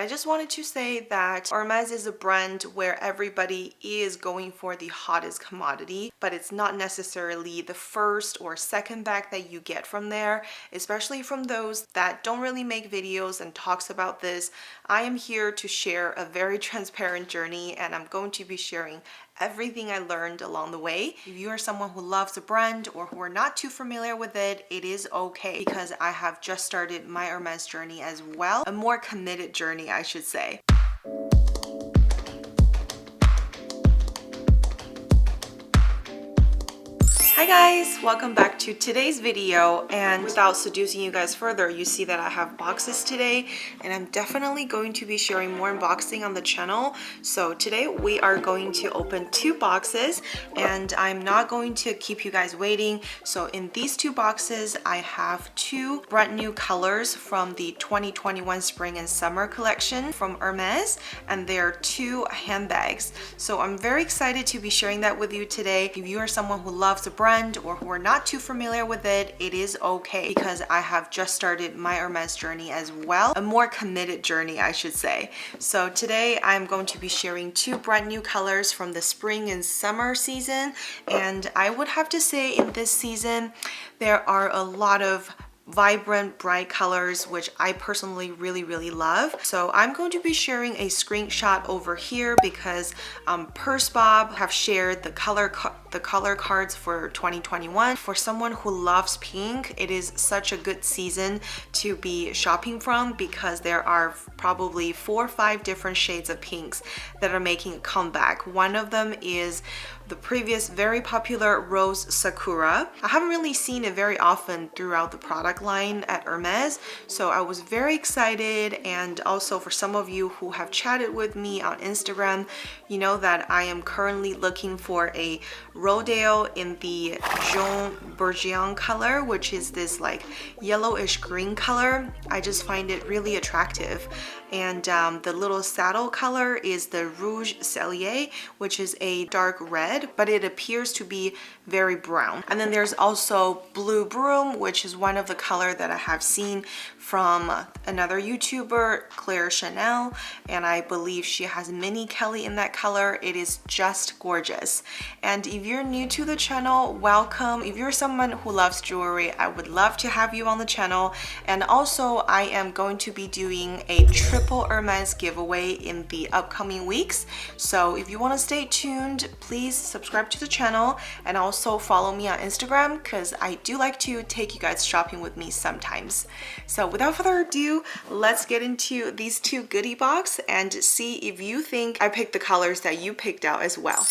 I just wanted to say that Hermes is a brand where everybody is going for the hottest commodity, but it's not necessarily the first or second bag that you get from there, especially from those that don't really make videos and talks about this. I am here to share a very transparent journey, and I'm going to be sharing everything I learned along the way. If you are someone who loves the brand or who are not too familiar with it, it is okay because I have just started my Hermes journey as well, a more committed journey, I should say. Hi guys, welcome back to today's video, and without seducing you guys further, you see that I have boxes today and I'm definitely going to be sharing more unboxing on the channel. So today we are going to open two boxes and I'm not going to keep you guys waiting. So in these two boxes I have two brand new colors from the 2021 spring and summer collection from Hermes, and they're two handbags. So I'm very excited to be sharing that with you today. If you are someone who loves the brand or who are not too familiar with it, it is okay because I have just started my Hermes journey as well, a more committed journey, I should say. So today I'm going to be sharing two brand new colors from the spring and summer season, and I would have to say in this season there are a lot of vibrant, bright colors, which I personally really love. So I'm going to be sharing a screenshot over here because Purse Bob have shared the color cards for 2021. For someone who loves pink, it is such a good season to be shopping from because there are probably 4 or 5 different shades of pinks that are making a comeback. One of them is the previous very popular Rose Sakura. I haven't really seen it very often throughout the product line at Hermes, so I was very excited. And also for some of you who have chatted with me on Instagram, you know that I am currently looking for a Rodale in the Jaune Bourgeon color, which is this like yellowish green color. I just find it really attractive. And the little saddle color is the Rouge Cellier, which is a dark red, but it appears to be very brown. And then there's also Blue Broom, which is one of the color that I have seen from another YouTuber, Claire Chanel, and I believe she has Mini Kelly in that color. It is just gorgeous. And if you're new to the channel, welcome. If you're someone who loves jewelry, I would love to have you on the channel. And also I am going to be doing a triple Hermes giveaway in the upcoming weeks. So if you want to stay tuned, please subscribe to the channel and also follow me on Instagram because I do like to take you guys shopping with me sometimes. So without further ado, let's get into these two goodie box and see if you think I picked the colors that you picked out as well.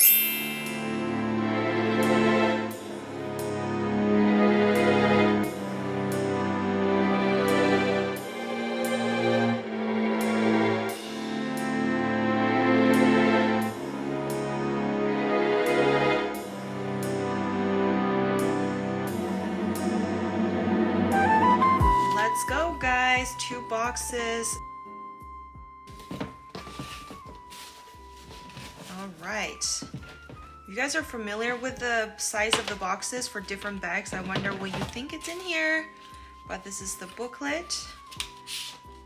Let's go guys, two boxes. All right. You guys are familiar with the size of the boxes for different bags. I wonder what you think it's in here. But this is the booklet.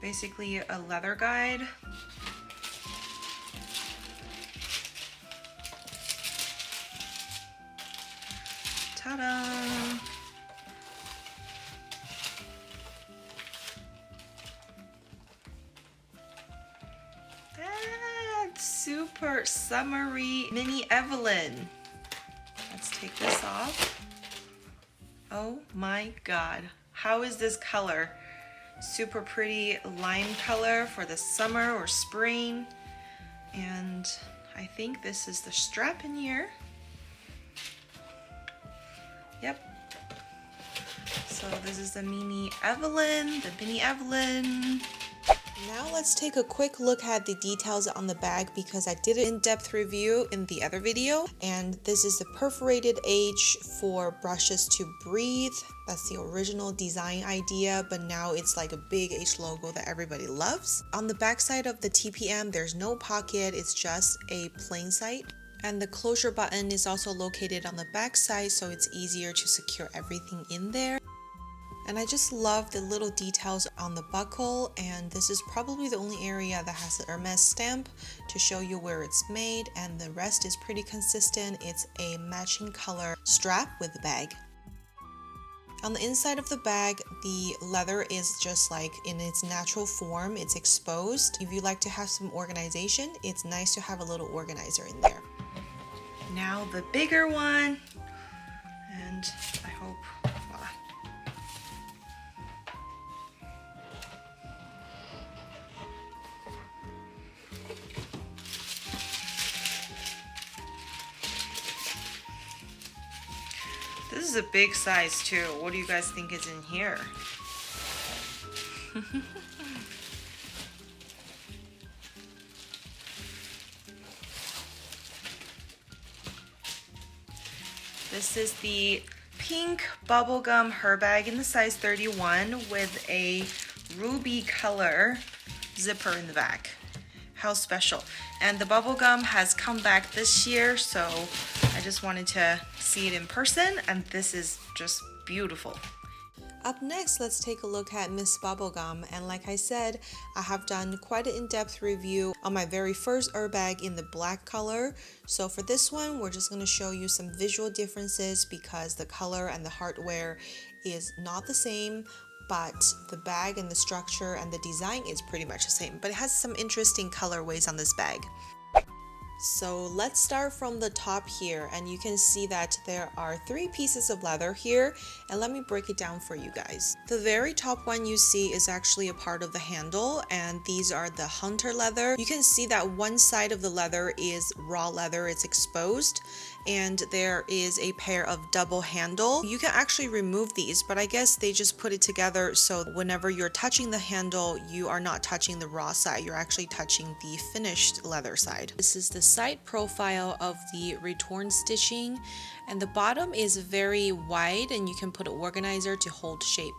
Basically a leather guide. Ta-da! Super summery mini Evelyn. Let's take this off. Oh my god, how is this color? Super pretty lime color for the summer or spring. And I think this is the strap in here. Yep. So this is the mini Evelyn, Now let's take a quick look at the details on the bag because I did an in-depth review in the other video. And this is the perforated H for brushes to breathe. That's the original design idea, but now it's like a big H logo that everybody loves. On the back side of the TPM, there's no pocket, it's just a plain sight. And the closure button is also located on the back side, so it's easier to secure everything in there. And I just love the little details on the buckle, and this is probably the only area that has the Hermes stamp to show you where it's made, and the rest is pretty consistent. It's a matching color strap with the bag. On the inside of the bag, the leather is just like in its natural form, it's exposed. If you like to have some organization, it's nice to have a little organizer in there. Now the bigger one, and I hope, voila. This is a big size too. What do you guys think is in here? This is the pink bubblegum her bag in the size 31 with a ruby color zipper in the back. How special. And the bubblegum has come back this year, so I just wanted to see it in person, and this is just beautiful. Up next, let's take a look at Miss Bubblegum, and like I said, I have done quite an in-depth review on my very first bag in the black color. So for this one, we're just going to show you some visual differences because the color and the hardware is not the same, but the bag and the structure and the design is pretty much the same, but it has some interesting colorways on this bag. So let's start from the top here, and you can see that there are 3 pieces of leather here, and let me break it down for you guys. The very top one you see is actually a part of the handle, and these are the hunter leather. You can see that one side of the leather is raw leather, it's exposed, and there is a pair of double handle. You can actually remove these, but I guess they just put it together so whenever you're touching the handle, you are not touching the raw side, you're actually touching the finished leather side. This is the side profile of the retorn stitching, and the bottom is very wide and you can put an organizer to hold shape.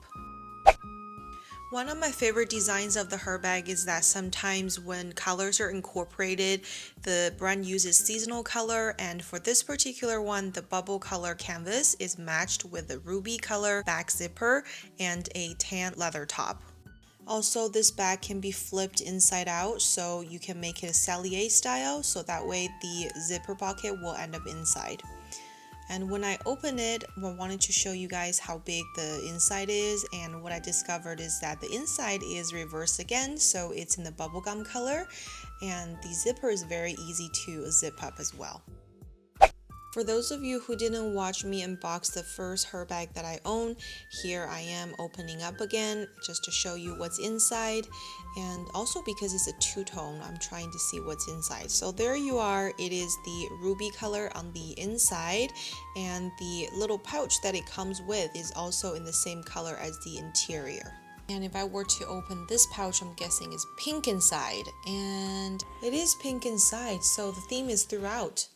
One of my favorite designs of the her bag is that sometimes when colors are incorporated, the brand uses seasonal color, and for this particular one, the bubble color canvas is matched with the ruby color back zipper and a tan leather top. Also, this bag can be flipped inside out, so you can make it a Salier style, so that way the zipper pocket will end up inside. And when I open it, I wanted to show you guys how big the inside is, and what I discovered is that the inside is reversed again, so it's in the bubblegum color, and the zipper is very easy to zip up as well. For those of you who didn't watch me unbox the first her bag that I own, here I am opening up again just to show you what's inside, and also because it's a two-tone, I'm trying to see what's inside. So there you are, it is the ruby color on the inside, and the little pouch that it comes with is also in the same color as the interior. And if I were to open this pouch, I'm guessing is pink inside, and it is pink inside, so the theme is throughout.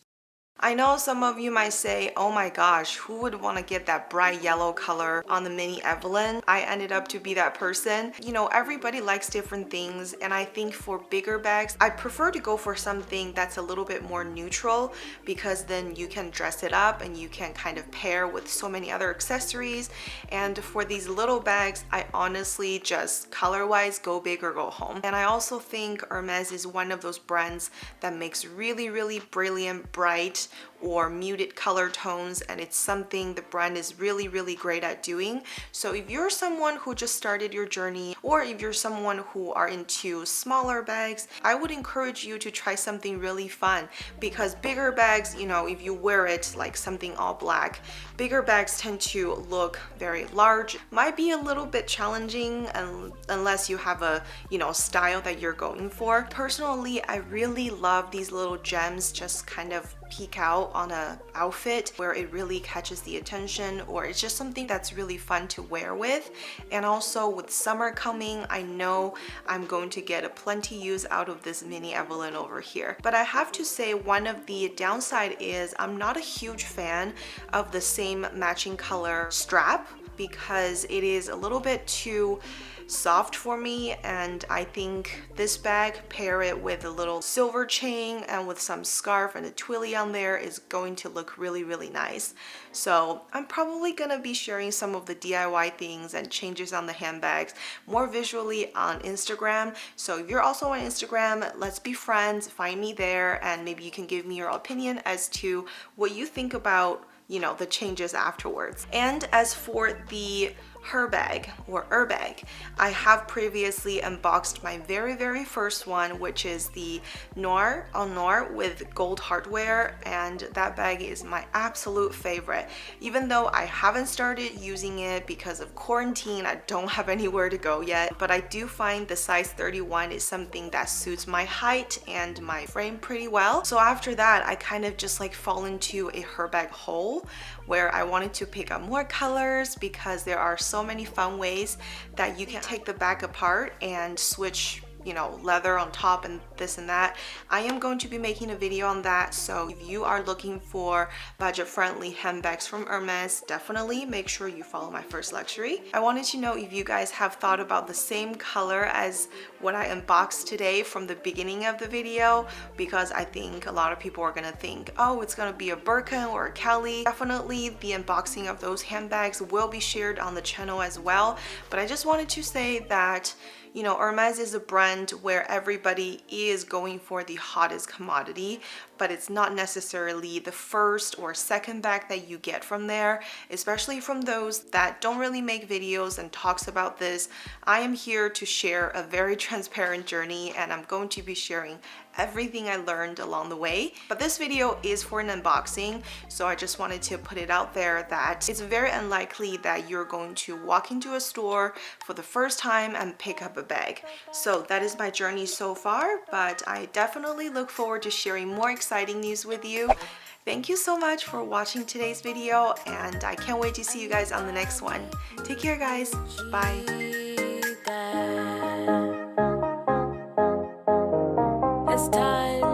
I know some of you might say, oh my gosh, who would want to get that bright yellow color on the mini Evelyn? I ended up to be that person. You know, everybody likes different things, and I think for bigger bags, I prefer to go for something that's a little bit more neutral, because then you can dress it up and you can kind of pair with so many other accessories. And for these little bags, I honestly just color-wise go big or go home. And I also think Hermes is one of those brands that makes really, really brilliant, bright, or muted color tones, and it's something the brand is really, really great at doing. So if you're someone who just started your journey, or if you're someone who are into smaller bags, I would encourage you to try something really fun, because bigger bags, you know, if you wear it like something all black, bigger bags tend to look very large, might be a little bit challenging unless you have a, you know, style that you're going for. Personally, I really love these little gems just kind of peek out on a outfit where it really catches the attention, or it's just something that's really fun to wear with. And also with summer coming, I know I'm going to get a plenty use out of this mini Evelyn over here. But I have to say, one of the downside is I'm not a huge fan of the same matching color strap, because it is a little bit too soft for me, and I think this bag, pair it with a little silver chain and with some scarf and a twilly on there, is going to look really nice. So I'm probably gonna be sharing some of the DIY things and changes on the handbags more visually on Instagram. So if you're also on Instagram, let's be friends, find me there, and maybe you can give me your opinion as to what you think about, you know, the changes afterwards. And as for the her bag or bag, I have previously unboxed my very first one, which is the Noir en Noir with gold hardware, and that bag is my absolute favorite. Even though I haven't started using it because of quarantine, I don't have anywhere to go yet, but I do find the size 31 is something that suits my height and my frame pretty well. So after that, I kind of just like fall into a her bag hole where I wanted to pick up more colors because there are so many fun ways that you can take the bag apart and switch, you know, leather on top and this and that. I am going to be making a video on that, so if you are looking for budget-friendly handbags from Hermes, definitely make sure you follow my first luxury. I wanted to know if you guys have thought about the same color as what I unboxed today from the beginning of the video, because I think a lot of people are gonna think, oh, it's gonna be a Birkin or a Kelly. Definitely the unboxing of those handbags will be shared on the channel as well, but I just wanted to say that, you know, Hermes is a brand where everybody is going for the hottest commodity, but it's not necessarily the first or second bag that you get from there, especially from those that don't really make videos and talks about this. I am here to share a very transparent journey, and I'm going to be sharing everything I learned along the way. But this video is for an unboxing, so I just wanted to put it out there that it's very unlikely that you're going to walk into a store for the first time and pick up a bag. So that is my journey so far, but I definitely look forward to sharing more exciting news with you. Thank you so much for watching today's video, and I can't wait to see you guys on the next one. Take care, guys. Bye. It's time.